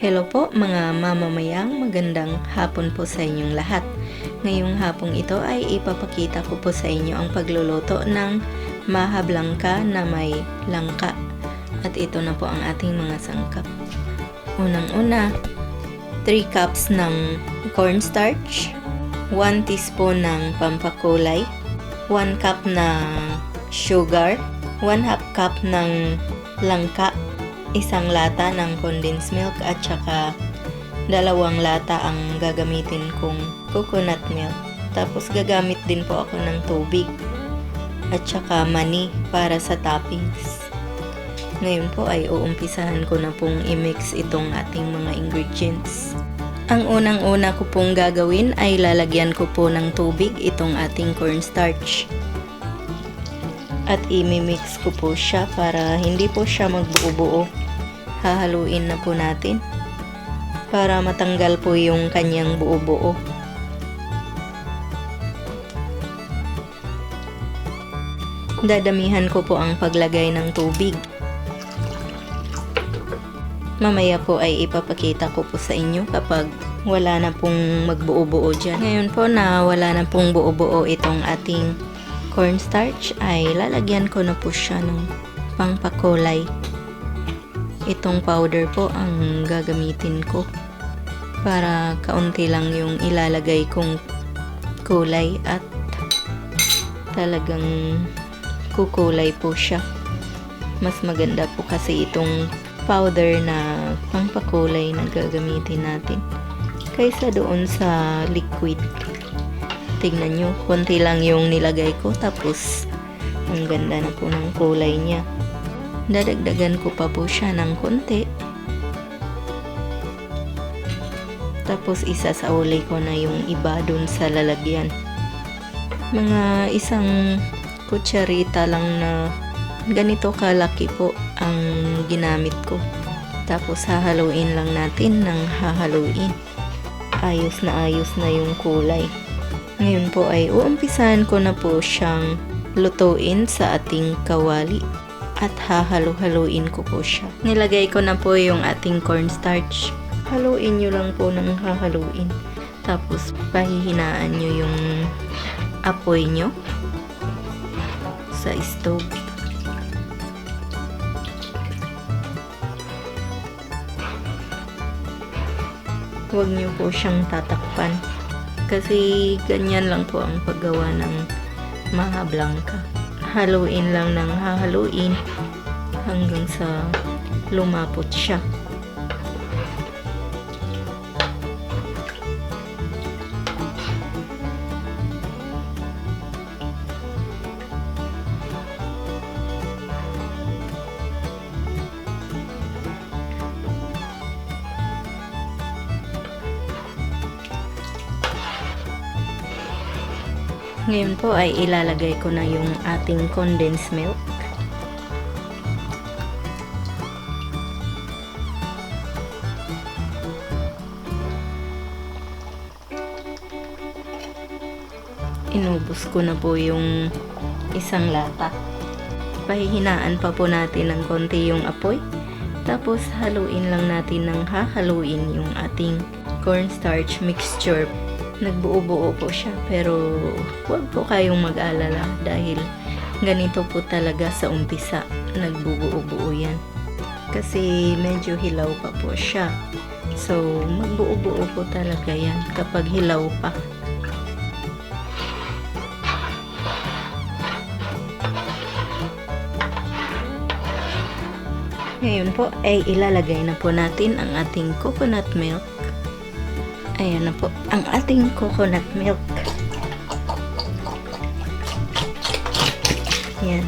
Hello po mga mamamayang, magandang hapon po sa inyong lahat. Ngayong hapong ito ay ipapakita ko po sa inyo ang pagluluto ng Maja Blanca na may langka. At ito na po ang ating mga sangkap. Unang-una, 3 cups ng cornstarch, 1 teaspoon ng pampakulay, 1 cup ng sugar, 1/2 cup ng langka, 1 lata ng condensed milk at saka 2 lata ang gagamitin kong coconut milk. Tapos gagamit din po ako ng tubig at saka mani para sa toppings. Ngayon po ay uumpisahan ko na pong i-mix itong ating mga ingredients. Ang unang-una ko pong gagawin ay lalagyan ko po ng tubig itong ating cornstarch. At i-mix ko po siya para hindi po siya magbuo-buo. Hahaluin na po natin para matanggal po yung kanyang buo-buo. Dadamihan ko po ang paglagay ng tubig. Mamaya po ay ipapakita ko po sa inyo kapag wala na pong magbuo-buo dyan. Ngayon po na wala na pong buo-buo itong ating cornstarch ay lalagyan ko na po siya ng pangpakulay. Itong powder po ang gagamitin ko para kaunti lang yung ilalagay kong kulay at talagang kukulay po siya. Mas maganda po kasi itong powder na pangpakulay na gagamitin natin kaysa doon sa liquid. Tignan nyo, konti lang yung nilagay ko tapos ang ganda na po ng kulay niya. Dadagdagan ko pa po siya ng konti. Tapos isasaulay ko na yung iba dun sa lalagyan. Mga 1 kutsarita lang na ganito kalaki po ang ginamit ko. Tapos hahaluin lang natin ng hahaluin. Ayos na yung kulay. Ngayon po ay uumpisahan ko na po siyang lutuin sa ating kawali at hahalu-haluin ko po siya. Nilagay ko na po yung ating cornstarch. Haluin nyo lang po ng hahaluin. Tapos pahihinaan nyo yung apoy nyo sa stove. Huwag nyo po siyang tatakpan. Kasi ganyan lang po ang paggawa ng Maja Blanca. Haluin lang ng hahaluin hanggang sa lumapot siya. Ngayon po ay ilalagay ko na yung ating condensed milk. Inubos ko na po yung 1 lata. Pahihinaan pa po natin ng konti yung apoy. Tapos haluin lang natin ng hahaluin yung ating cornstarch mixture. Nagbuo-buo po siya pero huwag po kayong mag-alala dahil ganito po talaga sa umpisa, nagbubuo-buo yan kasi medyo hilaw pa po siya, so magbuo-buo po talaga yan kapag hilaw pa. Ngayon po ay ilalagay na po natin ang ating coconut milk. Ayan na po ang ating coconut milk. Yan.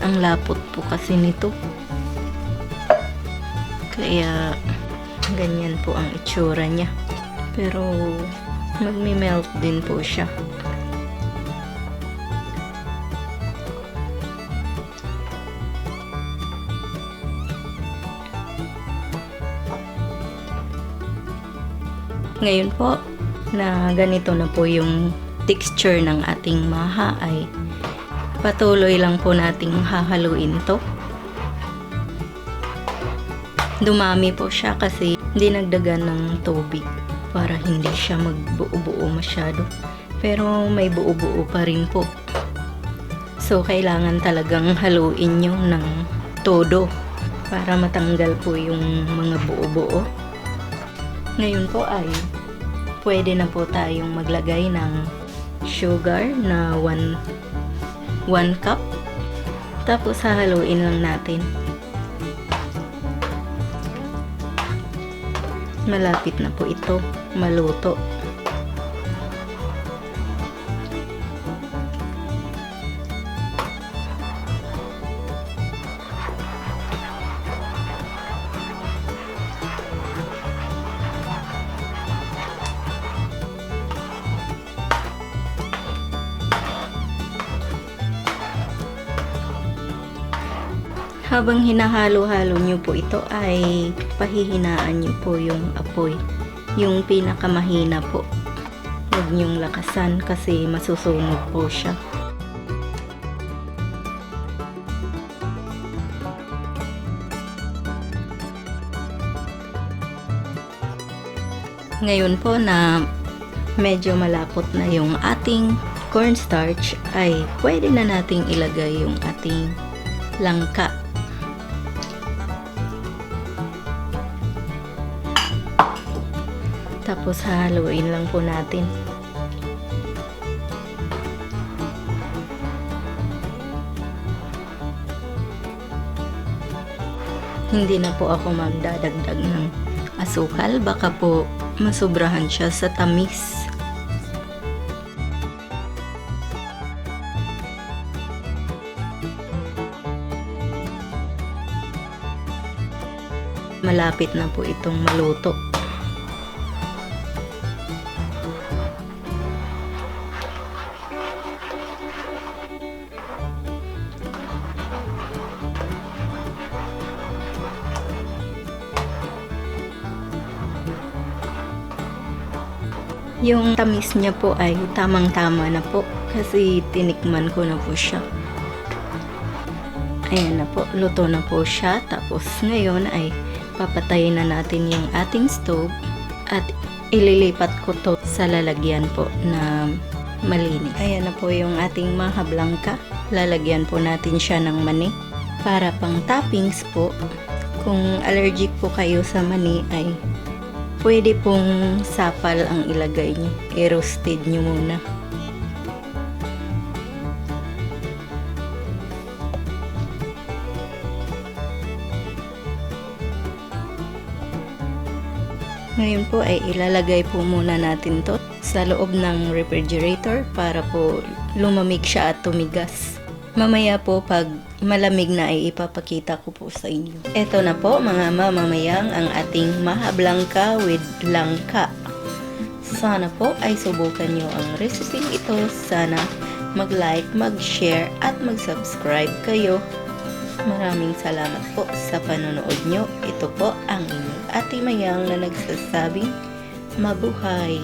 Ang lapot po kasi nito. Kaya ganyan po ang itsura niya. Pero magmi-melt din po siya. Ngayon po na ganito na po yung texture ng ating maha ay patuloy lang po nating hahaluin to. Dumami po siya kasi dinagdagan ng tubig para hindi siya magbuo-buo masyado. Pero may buo-buo pa rin po. So, kailangan talagang haluin nyo ng todo para matanggal po yung mga buo-buo. Ngayon po ay pwede na po tayong maglagay ng sugar na 1 cup. Tapos hahaluin lang natin. Malapit na po ito maluto. Habang hinahalo-halo nyo po ito ay pahihinaan nyo po yung apoy. Yung pinakamahina po. Huwag nyong lakasan kasi masusunog po siya. Ngayon po na medyo malapot na yung ating cornstarch ay pwede na nating ilagay yung ating langka. Tapos haluin lang po natin. Hindi na po ako magdadagdag ng asukal, baka po masobrahan siya sa tamis. Malapit na po itong maluto. Yung tamis niya po ay tamang-tama na po kasi tinikman ko na po siya. Ayan na po, luto na po siya. Tapos ngayon ay papatayin na natin yung ating stove at ililipat ko to sa lalagyan po na malinis. Ayan na po yung ating Maja Blanca. Lalagyan po natin siya ng mani para pang toppings po. Kung allergic po kayo sa mani ay pwede pong sapal ang ilagay nyo. I-roasted nyo muna. Ngayon po ay ilalagay po muna natin to sa loob ng refrigerator para po lumamig siya at tumigas. Mamaya po pag malamig na ay ipapakita ko po sa inyo. Ito na po mga mamamayang ang ating Maja Blanca with langka. Sana po ay subukan nyo ang recipe ito. Sana mag-like, mag-share at mag-subscribe kayo. Maraming salamat po sa panonood nyo. Ito po ang inyong Ate Mayang na nagsasabing mabuhay.